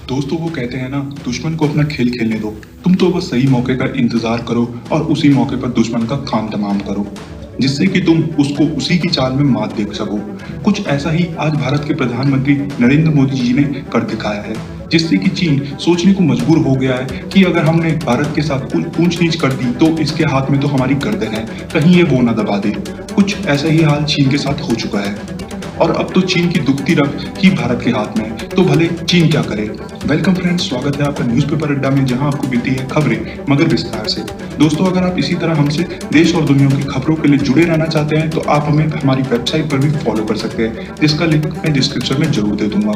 दोस्तों वो कहते हैं ना, दुश्मन को अपना खेल खेलने दो। तुम तो बस सही मौके का इंतजार करो और उसी मौके पर दुश्मन का काम तमाम करो, जिससे कि तुम उसको उसी की चाल में मात देख सको। कुछ ऐसा ही आज भारत के प्रधानमंत्री नरेंद्र मोदी जी ने कर दिखाया है, जिससे कि चीन सोचने को मजबूर हो गया है कि अगर हमने भारत के साथ ऊंच नीच कर दी तो इसके हाथ में तो हमारी गर्दन है, कहीं ये वो ना दबा दे। कुछ ऐसा ही हाल चीन के साथ हो चुका है और अब तो चीन की दुखती रग ही भारत के हाथ में है, तो भले चीन क्या करे। वेलकम फ्रेंड्स, स्वागत है आपका न्यूज़पेपर अड्डा में, जहां आपको मिलती है खबरें मगर विस्तार से। दोस्तों, अगर आप इसी तरह हमसे देश और दुनिया की खबरों के लिए जुड़े रहना चाहते हैं तो आप हमें हमारी वेबसाइट पर भी फॉलो कर सकते हैं, जिसका लिंक मैं डिस्क्रिप्शन में जरूर दे दूंगा।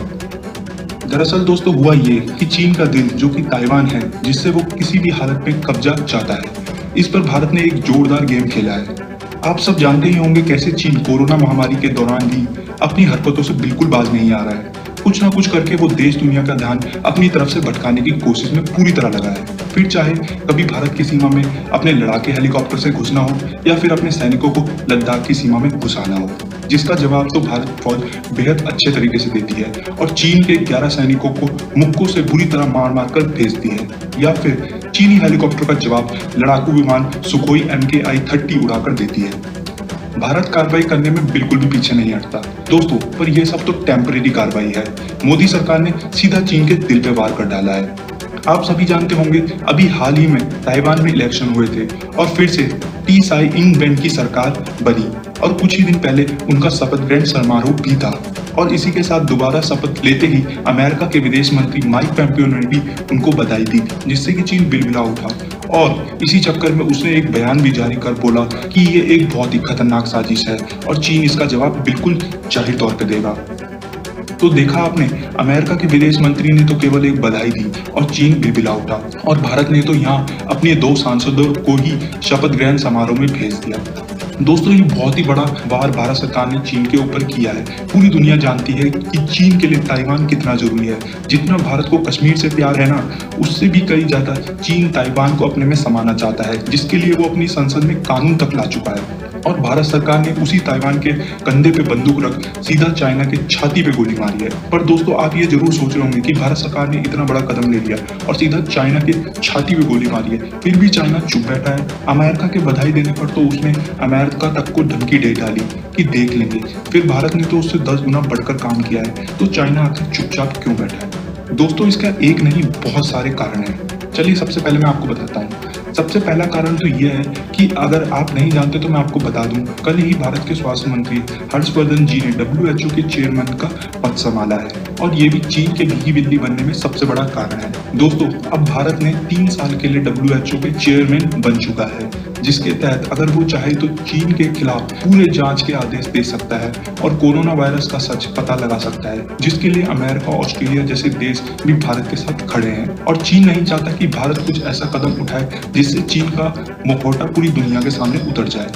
दरअसल दोस्तों हुआ ये कि चीन का दिल जो कि ताइवान है, जिससे वो किसी भी हालत में कब्जा चाहता है, इस पर भारत ने एक जोरदार गेम खेला है। आप सब जानते ही होंगे कैसे चीन कोरोना महामारी के दौरान भी अपनी हरकतों से बिल्कुल बाज नहीं आ रहा है। कुछ ना कुछ करके वो देश दुनिया का ध्यान अपनी तरफ से भटकाने की कोशिश में पूरी तरह लगा है। फिर चाहे कभी भारत की सीमा में अपने लड़ाके हेलीकॉप्टर से घुसना हो या फिर अपने सैनिकों को लद्दाख की सीमा में घुसाना हो, जिसका जवाब तो भारत फौज बेहद अच्छे तरीके से देती है और चीन के 11 सैनिकों को मुक्कों से बुरी तरह मार मार कर भेजती है, या फिर चीनी हेलीकॉप्टर का जवाब लड़ाकू विमान सुखोई MKI-30 उड़ाकर देती है। भारत कार्रवाई करने में बिल्कुल भी पीछे नहीं हटता दोस्तों, पर यह सब तो टेम्परेरी कार्रवाई है। मोदी सरकार ने सीधा चीन के दिल पे वार कर डाला है। आप सभी जानते होंगे, अभी हाल ही में ताइवान में इलेक्शन हुए थे और फिर से टी साई इंग वेन की सरकार बनी और कुछ ही दिन पहले उनका शपथ ग्रहण समारोह भी था। और इसी के साथ दोबारा शपथ लेते ही अमेरिका के विदेश मंत्री माइक पोम्पियो ने भी उनको बधाई दी, जिससे कि चीन बिलबिला उठा और इसी चक्कर में उसने एक बयान भी जारी कर बोला कि ये एक बहुत ही खतरनाक साजिश है और चीन इसका जवाब बिल्कुल जाहिर तौर पर देगा। तो देखा आपने, अमेरिका के विदेश मंत्री ने तो केवल एक बधाई दी और चीन बिलबिला उठा, और भारत ने तो यहाँ अपने 2 सांसदों को ही शपथ ग्रहण समारोह में भेज दिया। दोस्तों, ये बहुत ही बड़ा वार भारत सरकार ने चीन के ऊपर किया है। पूरी दुनिया जानती है कि चीन के लिए ताइवान कितना जरूरी है। जितना भारत को कश्मीर से प्यार है ना, उससे भी कई ज्यादा चीन ताइवान को अपने में समाना चाहता है, जिसके लिए वो अपनी संसद में कानून तक ला चुका है। और भारत सरकार ने उसी ताइवान के कंधे पे बंदूक रख सीधा चाइना के छाती पे गोली मारी है। पर दोस्तों, आप ये जरूर सोच रहे होंगे कि भारत सरकार ने इतना बड़ा कदम ले लिया और सीधा चाइना के छाती पे गोली मारी है, फिर भी चाइना चुप बैठा है। अमेरिका के बधाई देने पर तो उसने अमेरिका तक को धमकी दे डाली कि देख लेंगे। फिर भारत ने तो उससे 10 गुना बढ़कर काम किया है, तो चाइना आखिर चुपचाप क्यों बैठा है? दोस्तों, इसका एक नहीं बहुत सारे कारण हैं। चलिए सबसे पहले मैं आपको बताता हूँ। सबसे पहला कारण तो यह है कि अगर आप नहीं जानते तो मैं आपको बता दूं, कल ही भारत के स्वास्थ्य मंत्री हर्षवर्धन जी ने WHO के चेयरमैन का पद संभाला है और ये भी चीन के भीगी बिल्ली बनने में सबसे बड़ा कारण है। दोस्तों, अब भारत ने 3 साल के लिए WHO के चेयरमैन बन चुका है, जिसके तहत अगर वो चाहे तो चीन के खिलाफ पूरे जांच के आदेश दे सकता है और कोरोना वायरस का सच पता लगा सकता है, जिसके लिए अमेरिका, ऑस्ट्रेलिया जैसे देश भी भारत के साथ खड़े हैं। और चीन नहीं चाहता कि भारत कुछ ऐसा कदम उठाए जिससे चीन का मुखौटा पूरी दुनिया के सामने उतर जाए।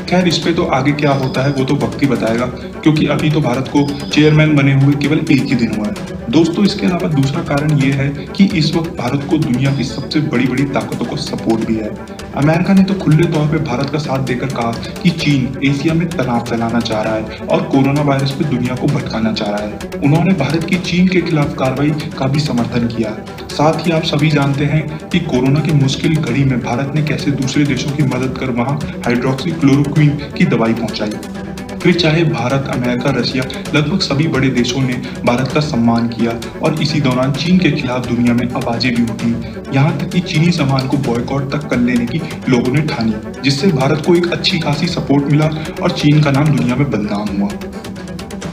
खैर, इस पे तो आगे क्या होता है वो तो वक्त ही बताएगा, क्योंकि अभी तो भारत को चेयरमैन बने हुए केवल एक ही दिन हुआ है। दोस्तों, इसके अलावा दूसरा कारण ये है कि इस वक्त भारत को दुनिया की सबसे बड़ी बड़ी ताकतों को सपोर्ट भी है। अमेरिका ने तो खुले तौर पे भारत का साथ देकर कहा कि चीन एशिया में तनाव फैलाना चाह रहा है और कोरोना वायरस पे दुनिया को भटकाना चाह रहा है। उन्होंने भारत की चीन के खिलाफ कार्रवाई का भी समर्थन किया। साथ ही आप सभी जानते हैं कि कोरोना की मुश्किल घड़ी में भारत ने कैसे दूसरे देशों की मदद कर वहां हाइड्रोक्सीक्लोरोक्विन की दवाई पहुंचाई। फिर चाहे भारत, अमेरिका, रशिया, लगभग सभी बड़े देशों ने भारत का सम्मान किया और इसी दौरान चीन के खिलाफ दुनिया में आवाजें भी उठी। यहाँ तक कि चीनी सामान को बॉयकॉट तक कर लेने की लोगों ने ठानी, जिससे भारत को एक अच्छी खासी सपोर्ट मिला और चीन का नाम दुनिया में बदनाम हुआ।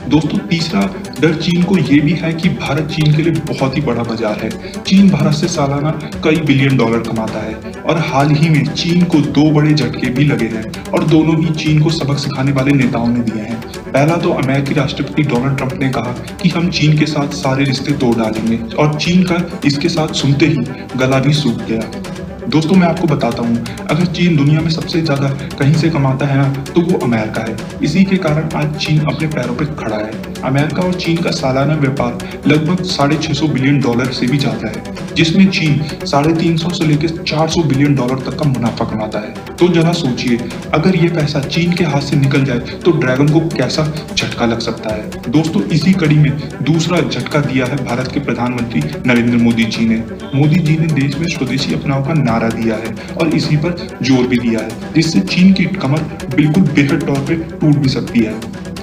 दोस्तों, तीसरा डर चीन को ये भी है कि भारत चीन के लिए बहुत ही बड़ा बाजार है। चीन भारत से सालाना कई बिलियन डॉलर कमाता है और हाल ही में चीन को 2 बड़े झटके भी लगे हैं और दोनों ही चीन को सबक सिखाने वाले नेताओं ने दिए हैं। पहला तो अमेरिकी राष्ट्रपति डोनाल्ड ट्रंप ने कहा कि हम चीन के साथ सारे रिश्ते तोड़ डालेंगे और चीन का इसके साथ सुनते ही गला भी सूख गया। दोस्तों, मैं आपको बताता हूँ, अगर चीन दुनिया में सबसे ज्यादा कहीं से कमाता है ना, तो वो अमेरिका है। इसी के कारण आज चीन अपने पैरों पर खड़ा है। अमेरिका और चीन का सालाना व्यापार लगभग $650 बिलियन से भी ज्यादा है, जिसमें चीन 350 से लेकर $400 बिलियन तक का मुनाफा कमाता है। तो जरा सोचिए, अगर ये पैसा चीन के हाथ से निकल जाए तो ड्रैगन को कैसा झटका लग सकता है। दोस्तों, इसी कड़ी में दूसरा झटका दिया है भारत के प्रधानमंत्री नरेंद्र मोदी जी ने। मोदी जी ने देश में स्वदेशी अपनाओ का नारा दिया है और इसी पर जोर भी दिया है, जिससे चीन की कमर बिल्कुल बेहद तौर पे टूट भी सकती है।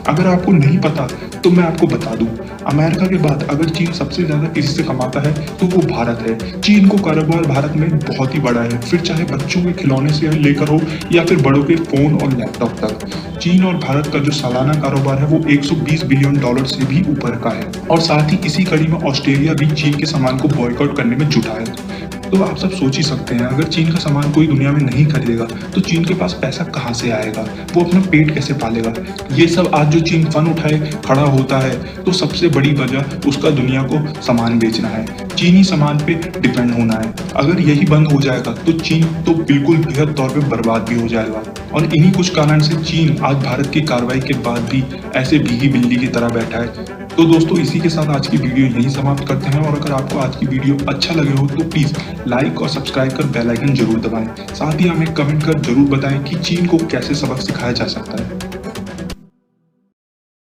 अगर आपको नहीं पता तो मैं आपको बता दूं, अमेरिका के बाद अगर चीन सबसे ज्यादा किसी से कमाता है तो वो भारत है। चीन को कारोबार भारत में बहुत ही बड़ा है, फिर चाहे बच्चों के खिलौने से लेकर हो या फिर बड़ों के फोन और लैपटॉप तक। चीन और भारत का जो सालाना कारोबार है वो $120 बिलियन से भी ऊपर का है। और साथ ही इसी कड़ी में ऑस्ट्रेलिया भी चीन के सामान को बॉयकॉट करने में जुटा है। तो आप सब सोच ही सकते हैं, अगर चीन का सामान कोई दुनिया में नहीं खरीदेगा तो चीन के पास पैसा कहाँ से आएगा, वो अपना पेट कैसे पालेगा। ये सब आज जो चीन फन उठाए खड़ा होता है तो सबसे बड़ी वजह उसका दुनिया को सामान बेचना है, चीनी सामान पे डिपेंड होना है। अगर यही बंद हो जाएगा तो चीन तो बिल्कुल बेहद तौर पे बर्बाद भी हो जाएगा। और इन्हीं कुछ कारण से चीन आज भारत की कार्रवाई के बाद भी ऐसे भीगी बिल्ली की तरह बैठा है। तो दोस्तों, इसी के साथ आज की वीडियो यहीं समाप्त करते हैं। और अगर आपको आज की वीडियो अच्छा लगे हो तो प्लीज लाइक और सब्सक्राइब कर बेल आइकन जरूर दबाएं। साथ ही हमें कमेंट कर जरूर बताएं कि चीन को कैसे सबक सिखाया जा सकता है।